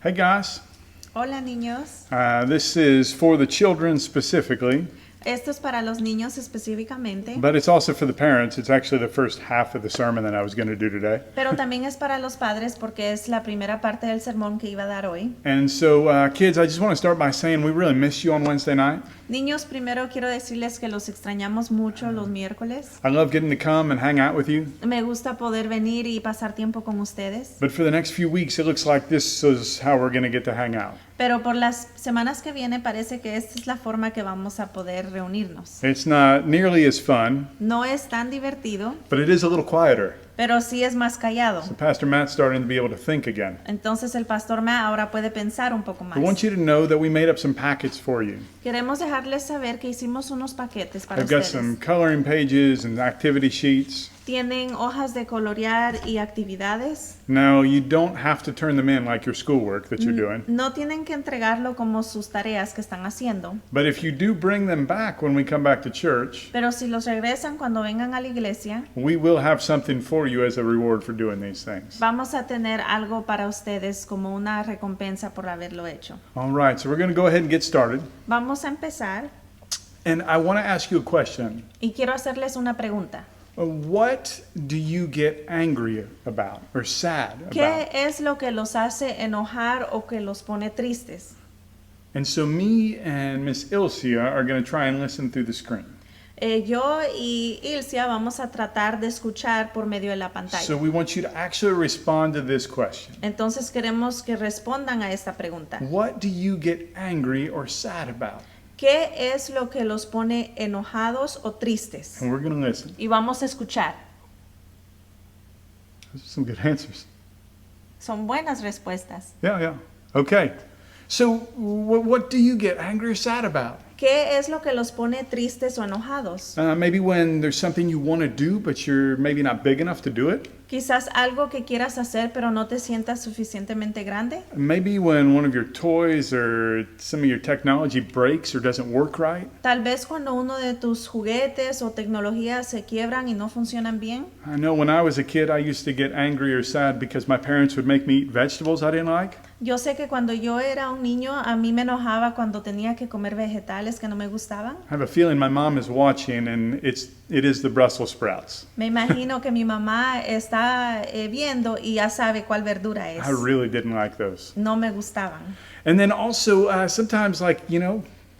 Hey guys, Hola niños, this is for the children specifically, esto es para los niños específicamente, but it's also for the parents. It's actually the first half of the sermon that I was going to do today. pero también es para los padres porque es la primera parte del sermón que iba a dar hoy. And so, kids, I just want to start by saying we really miss you on Wednesday night. Niños, primero quiero decirles que los extrañamos mucho los miércoles. I love getting to come and hang out with you. Me gusta poder venir y pasar tiempo con ustedes, But for the next few weeks, it looks like this is how we're going to get to hang out. pero por las semanas que vienen parece que esta es la forma que vamos a poder reunirnos. It's not nearly as fun, No es tan divertido, but it is a little quieter. pero sí es más callado. So Pastor Matt's starting to be able to think again. Entonces el pastor Matt ahora puede pensar un poco más. I want you to know that we made up some packets for you. Queremos dejarles saber que hicimos unos paquetes para I've got ustedes. some coloring pages and activity sheets. Tienen hojas de colorear y actividades. Now, you don't have to turn them in like your schoolwork that you're doing. No tienen que entregarlo como sus tareas que están haciendo. But if you do bring them back when we come back to church, Pero si los regresan cuando vengan a la iglesia, we will have something for you as a reward for doing these things. vamos a tener algo para ustedes como una recompensa por haberlo hecho. All right, so we're going to go ahead and get started. Vamos a empezar And I want to ask you a question. y quiero hacerles una pregunta. What do you get angry about or sad about? ¿Qué es lo que los hace enojar o que los pone tristes? And so me and Miss Ilcia are going to try and listen through the screen. Yo y Ilcia vamos a tratar de escuchar por medio de la pantalla. So we want you to actually respond to this question. Entonces queremos que respondan a esta pregunta. What do you get angry or sad about? ¿Qué es lo que los pone enojados o tristes? And we're going to listen. Y vamos a escuchar. Those are some good answers. Son buenas respuestas. Yeah. Okay. So what do you get angry or sad about? ¿Qué es lo que los pone tristes o enojados? Maybe when there's something you want to do, but you're maybe not big enough to do it. Quizás algo que quieras hacer pero no te sientas suficientemente grande. Maybe when one of your toys or some of your technology breaks or doesn't work right. Tal vez cuando uno de tus juguetes o tecnologías se quiebran y no funcionan bien. I know when I was a kid, I used to get angry or sad because my parents would make me eat vegetables I didn't like. Yo sé que cuando yo era un niño, a mí me enojaba cuando tenía que comer vegetales que no me gustaban. I have a feeling my mom is watching, and it is the Brussels sprouts. Me imagino que mi mamá está viendo y ya sabe cuál verdura es. I really didn't like those. No me gustaban. And then also sometimes, like,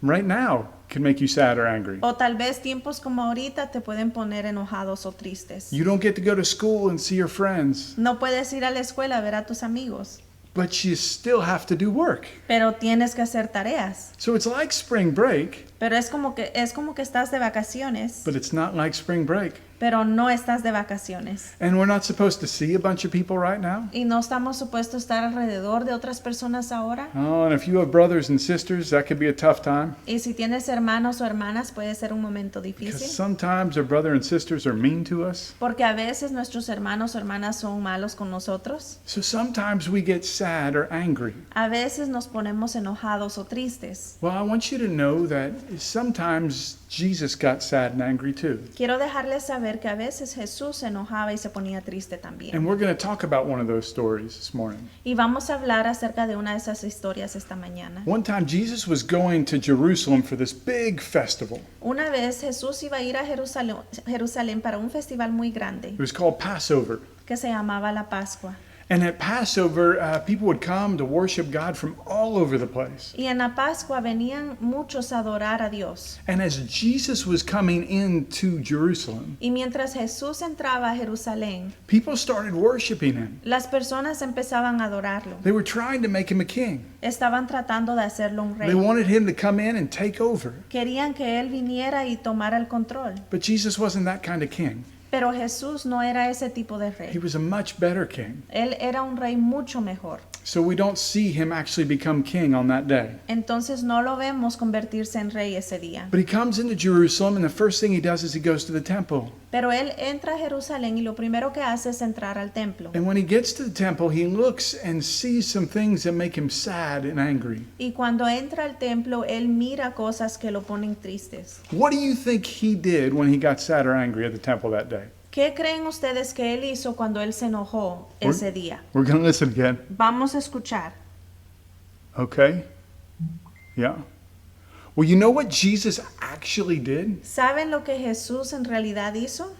right now can make you sad or angry. O tal vez tiempos como ahorita te pueden poner enojados o tristes. You don't get to go to school and see your friends, No puedes ir a la escuela a ver a tus amigos, but you still have to do work. pero tienes que hacer tareas. So it's like spring break, Pero es como que estás de vacaciones, but it's not like spring break. pero no estás de vacaciones. And we're not supposed to see a bunch of people right now. Y no estamos supuestos a estar alrededor de otras personas ahora. Oh, and if you have brothers and sisters, that could be a tough time. Y si tienes hermanos o hermanas puede ser un momento Because difícil. sometimes our brother and sisters are mean to us. Porque a veces nuestros hermanos o hermanas son malos con nosotros. So sometimes we get sad or angry. A veces nos ponemos enojados o tristes. Well, I want you to know that sometimes Jesus got sad and angry too. Quiero dejarles saber que a veces Jesús se enojaba y se ponía triste And también. we're going to talk about one of those stories this morning. Y vamos a hablar acerca de una de esas historias esta mañana. One time Jesus was going to Jerusalem for this big festival. Una vez Jesús iba a ir a Jerusalén para un festival muy grande It was called Passover. que se llamaba la Pascua. And at Passover, people would come to worship God from all over the place. Y en la Pascua venían muchos a adorar a Dios. And as Jesus was coming into Jerusalem, Y mientras Jesús entraba a Jerusalén, people started worshiping him. las personas empezaban a adorarlo. They were trying to make him a king. Estaban tratando de hacerlo un They rey. wanted him to come in and take over. Querían que él viniera y tomara el control. But Jesus wasn't that kind of king. Pero Jesús no era ese tipo de He rey. was a much better king. Él era un rey mucho mejor. So we don't see him actually become king on that day. Entonces no lo vemos convertirse en rey ese día. But he comes into Jerusalem, and the first thing he does is he goes to the temple. Pero él entra a Jerusalén y lo primero que hace es entrar al templo. And when he gets to the temple, he looks and sees some things that make him sad and angry. Y cuando entra al templo, él mira cosas que lo ponen tristes. What do you think he did when he got sad or angry at the temple that day? ¿Qué creen ustedes que él hizo cuando él se enojó ese día? We're going to listen again. Vamos a escuchar. Okay? Yeah. Well, you know what Jesus actually did? ¿Saben lo que Jesús en realidad hizo?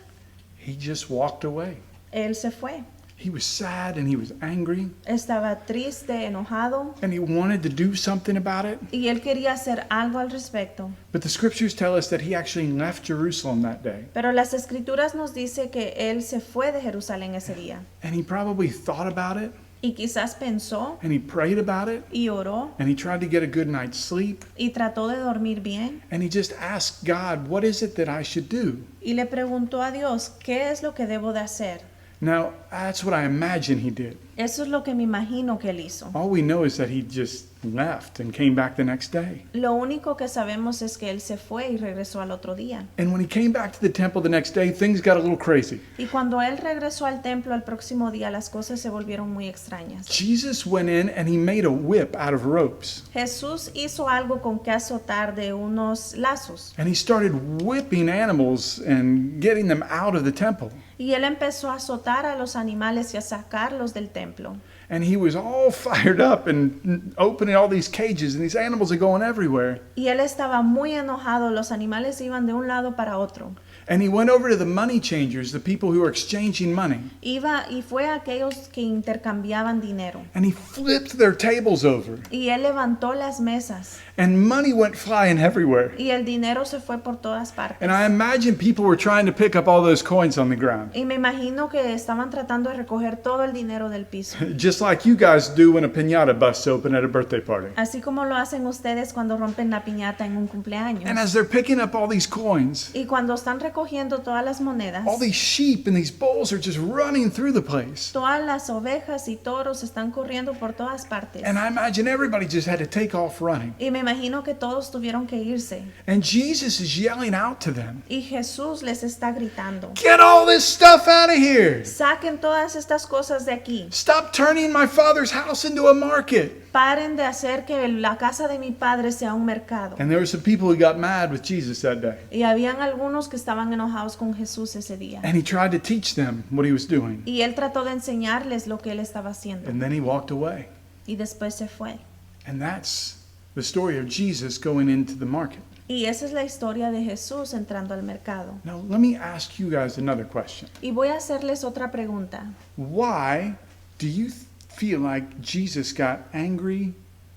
He just walked away. Él se fue. He was sad and he was angry Estaba triste, enojado, and he wanted to do something about it. y él quería hacer algo al respecto. But the scriptures tell us that he actually left Jerusalem that day. Pero las escrituras nos dice que él se fue de Jerusalén ese día. And he probably thought about it Y quizás pensó and he prayed about it y oró and he tried to get a good night's sleep y trató de dormir bien. and he just asked God, what is it that I should do? Y le preguntó a Dios, ¿qué es lo que debo de hacer? Now, that's what I imagine he did. Eso es lo que me imagino que él hizo. All we know is that he just left and came back the next day. Lo único que sabemos es que él se fue y regresó al otro día. And when he came back to the temple the next day, things got a little crazy. Y cuando él regresó al templo al próximo día, las cosas se volvieron muy extrañas. Jesus went in and he made a whip out of ropes. Jesús hizo algo con que azotar de unos lazos. And he started whipping animals and getting them out of the temple. Y él empezó a azotar a los animales y a sacarlos del templo. And he was all fired up and opening all these cages, and these animals are going everywhere. Y él estaba muy enojado, los animales iban de un lado para otro. And he went over to the money changers, the people who were exchanging money. Iba y fue a aquellos que intercambiaban dinero. And he flipped their tables over. Y él levantó las mesas. And money went flying everywhere. Y el dinero se fue por todas partes. And I imagine people were trying to pick up all those coins on the ground. Y me imagino que estaban tratando de recoger todo el dinero del piso. Just like you guys do when a piñata busts open at a birthday party. Así como lo hacen ustedes cuando rompen la piñata en un cumpleaños. And as they're picking up all these coins, Y cuando están recogiendo todas las monedas, all these sheep and these bulls are just running through the place. todas las ovejas y toros están corriendo por todas partes. And I imagine everybody just had to take off running. Y me imagino que todos tuvieron que irse. And Jesus is yelling out to them, Y Jesús les está gritando, "Get all this stuff out of here! saquen todas estas cosas de aquí. Stop turning my father's house into a market!" Paren de hacer que la casa de mi padre sea un mercado. And there were some people who got mad with Jesus that day. Y habían algunos que estaban enojados con Jesús ese día. And he tried to teach them what he was doing. Y él trató de enseñarles lo que él estaba haciendo. And then he walked away. Y después se fue. And that's the story of Jesus going into the market. Y esa es la historia de Jesús entrando al mercado. Now, let me ask you guys another question. Y voy a hacerles otra pregunta. Why do you feel like Jesus got angry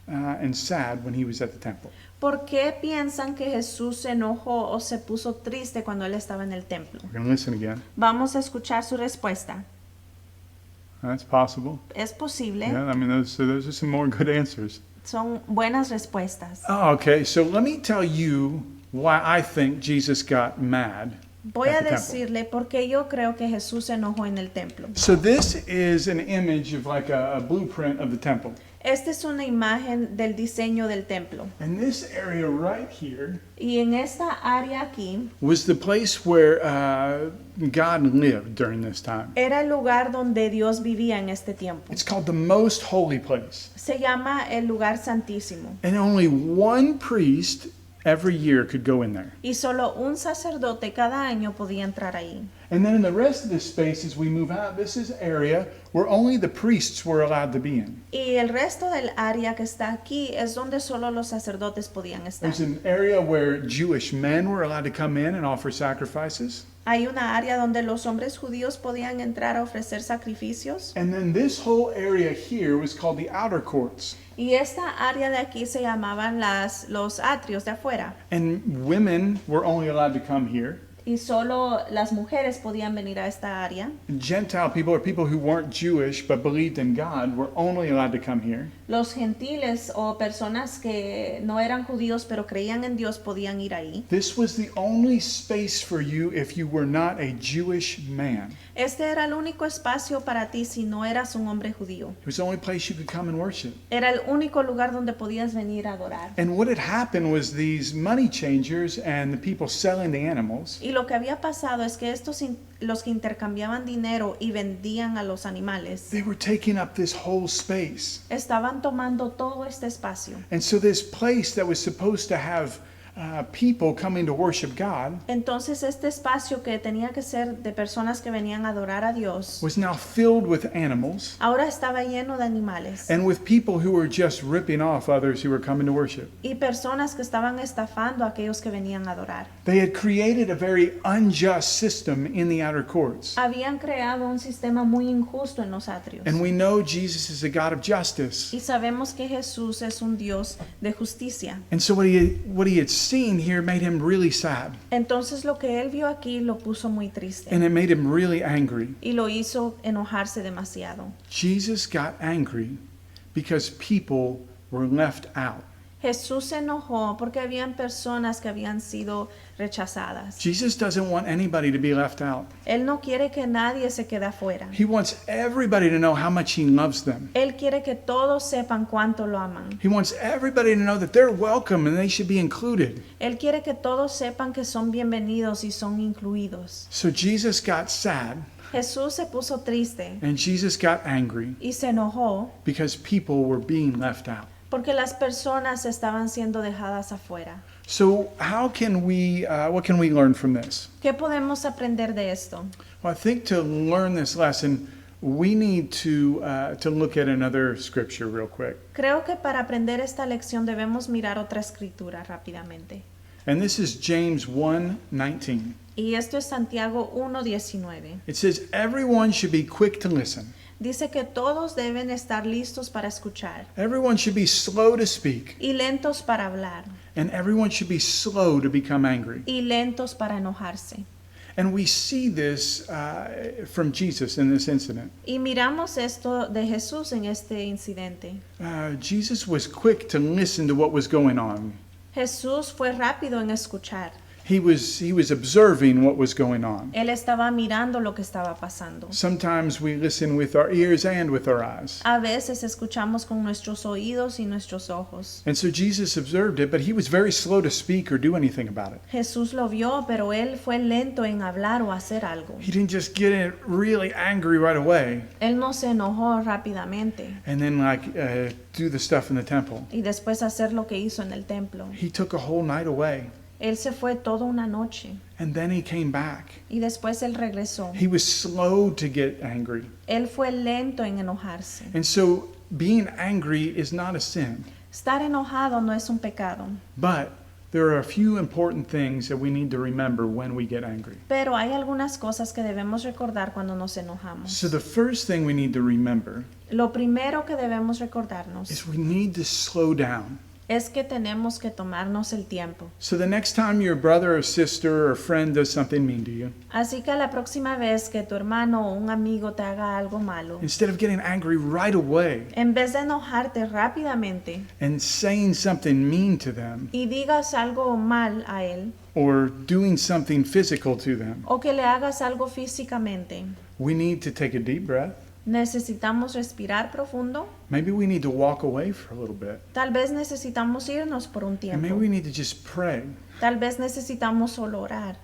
and sad when he was at the temple? ¿Por qué piensan que Jesús se enojó o se puso triste cuando él estaba en el templo? We're going to listen again. Vamos a escuchar su respuesta. That's possible. Es posible. Yeah, I mean, those are some more good answers. Son buenas respuestas. Oh, okay, so let me tell you why I think Jesus got mad. Voy at a the temple. decirle por qué yo creo que Jesús se enojó en el templo. So this is an image of like a blueprint of the temple. Esta es una imagen del diseño del templo. And this area right here Y en esta área aquí was the place where God lived during this time. era el lugar donde Dios vivía en este tiempo. It's called the most holy place. Se llama el lugar santísimo. And only one priest every year could go in there. Y solo un sacerdote cada año podía entrar ahí. And then in the rest of this space, as we move out, this is an area where only the priests were allowed to be in. Y el resto del área que está aquí es donde solo los sacerdotes podían estar. There's an area where Jewish men were allowed to come in and offer sacrifices. Hay una área donde los hombres judíos podían entrar a ofrecer sacrificios. And then this whole area here was called the outer courts. Y esta área de aquí se llamaban los atrios de afuera. And women were only allowed to come here. Y solo las mujeres podían venir a esta área. Gentile people, or people who weren't Jewish but believed in God, were only allowed to come here. Los gentiles o personas que no eran judíos pero creían en Dios podían ir ahí. This was the only space for you if you were not a Jewish man. Este era el único espacio para ti si no eras un hombre judío. It was the only place you could come and worship. Era el único lugar donde podías venir a adorar. And what had happened was these money changers and the people selling the animals, Y lo que había pasado es que los que intercambiaban dinero y vendían a los animales they were taking up this whole space. estaban tomando todo este espacio. And so this place that was supposed to have people coming to worship God Entonces este espacio que tenía que ser de personas que venían a adorar a Dios, was now filled with animals ahora estaba lleno de animales and with people who were just ripping off others who were coming to worship. y personas que estaban estafando a aquellos que venían a adorar. They had created a very unjust system in the outer courts. Habían creado un sistema muy injusto en los atrios. And we know Jesus is a God of justice. Y sabemos que Jesús es un Dios de justicia. And so what he had seen here made him really sad. Entonces lo que él vio aquí lo puso muy triste And it made him really angry. y lo hizo enojarse demasiado. Jesus got angry because people were left out. Jesús se enojó porque habían personas que habían sido rechazadas. Jesus doesn't want anybody to be left out. Él no quiere que nadie se quede afuera. He wants everybody to know how much he loves them. Él quiere que todos sepan cuánto lo aman. He wants everybody to know that they're welcome and they should be included. Él quiere que todos sepan que son bienvenidos y son incluidos. So Jesus got sad Jesús se puso triste and Jesus got angry y se enojó because people were being left out. porque las personas estaban siendo dejadas afuera. So what can we learn from this? ¿Qué podemos aprender de esto? Well, I think to learn this lesson, we need to look at another scripture real quick. Creo que para aprender esta lección debemos mirar otra escritura rápidamente. And this is James 1:19. Y esto es Santiago 1:19. It says, everyone should be quick to listen. Dice que todos deben estar listos para escuchar Everyone should be slow to speak. y lentos para hablar And everyone should be slow to become angry. y lentos para enojarse. And we see this from Jesus in this incident. Y miramos esto de Jesús en este incidente. Jesus was quick to listen to what was going on. Jesús fue rápido en escuchar. He was observing what was going on. Él estaba mirando lo que estaba pasando. Sometimes we listen with our ears and with our eyes. A veces escuchamos con nuestros oídos y nuestros ojos. And so Jesus observed it, but he was very slow to speak or do anything about it. Jesús lo vio, pero él fue lento en hablar o hacer algo. He didn't just get really angry right away Él no se enojó rápidamente and then do the stuff in the temple. y después hacer lo que hizo en el templo. He took a whole night away Él se fue toda una noche and then he came back. y después él regresó. He was slow to get angry. Él fue lento en enojarse. And so being angry is not a sin, Estar enojado no es un pecado, but there are a few important things that we need to remember when we get angry. pero hay algunas cosas que debemos recordar cuando nos enojamos. So the first thing we need to remember Lo primero que debemos recordarnos is we need to slow down. es que tenemos que tomarnos el tiempo. So the next time your brother or sister or friend does something mean to you, Así que la próxima vez que tu hermano o un amigo te haga algo malo, instead of getting angry right away en vez de enojarte rápidamente and saying something mean to them y digas algo mal a él or doing something physical to them, o que le hagas algo físicamente, we need to take a deep breath. necesitamos respirar profundo. Maybe we need to walk away for a little bit. Tal vez necesitamos irnos por un And maybe tiempo. we need to just pray. Tal vez necesitamos solo orar.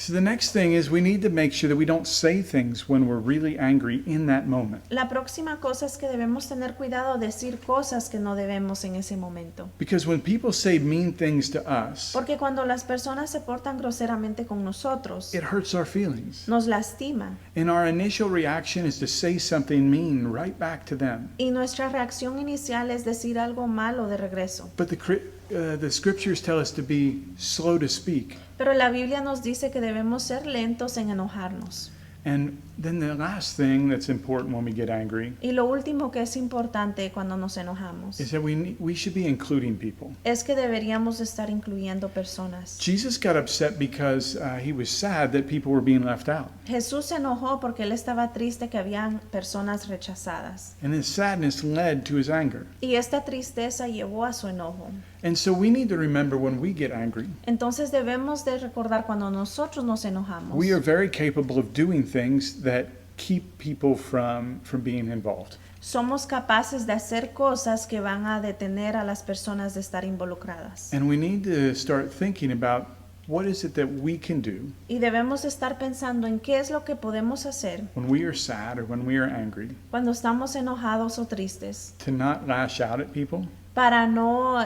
So the next thing is we need to make sure that we don't say things when we're really angry in that moment. La próxima cosa es que debemos tener cuidado de decir cosas que no debemos en ese momento. Because when people say mean things to us, Porque cuando las personas se portan groseramente con nosotros, it hurts our feelings. nos lastima. And our initial reaction is to say something mean right back to them. Y nuestra reacción inicial es decir algo malo de regreso. But the scriptures tell us to be slow to speak. Pero la Biblia nos dice que debemos ser lentos en enojarnos. And then the last thing that's important when we get angry Y lo último que es importante cuando nos enojamos is that we should be including people. es que deberíamos estar incluyendo personas. Jesus got upset because he was sad that people were being left out. Jesús se enojó porque él estaba triste que habían personas rechazadas. And his sadness led to his anger. Y esta tristeza llevó a su enojo. And so we need to remember when we get angry, Entonces debemos de recordar cuando nosotros nos enojamos. we are very capable of doing things that keep people from being involved. Somos capaces de hacer cosas que van a detener a las personas de estar involucradas. And we need to start thinking about what is it that we can do Y debemos estar pensando en qué es lo que podemos hacer when we are sad or when we are angry cuando estamos enojados o tristes to not lash out at people, para no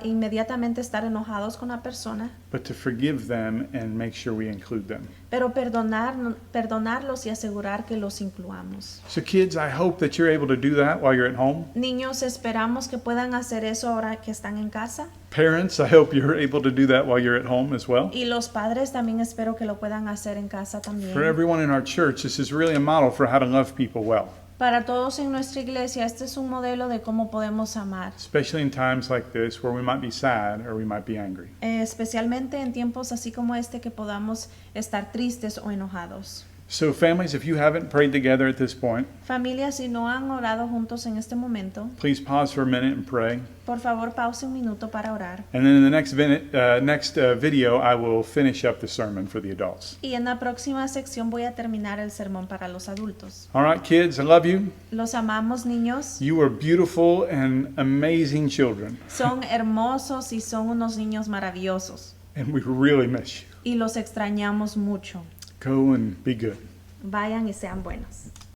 inmediatamente estar enojados con la persona, but to forgive them and make sure we include them. pero perdonarlos y asegurar que los incluamos. So kids, I hope that you're able to do that while you're at home. Niños, esperamos que puedan hacer eso ahora que están en casa. Parents, I hope you're able to do that while you're at home as well. Y los padres también espero que lo puedan hacer en casa For también. everyone in our church, this is really a model for how to love people well, Para todos en nuestra iglesia, este es un modelo de cómo podemos amar, especially in times like this where we might be sad or we might be angry. especialmente en tiempos así como este que podamos estar tristes o enojados. So families, if you haven't prayed together at this point, Familias, si no han orado juntos en este momento, please pause for a minute and pray. por favor pause un minuto para orar. And then in the next video, I will finish up the sermon for the adults. Y en la próxima sección voy a terminar el sermón para los adultos. All right, kids, I love you. Los amamos, niños. You are beautiful and amazing children, Son hermosos y son unos niños maravillosos. and we really miss you. Y los extrañamos mucho. Go and be good. Vayan y sean buenos.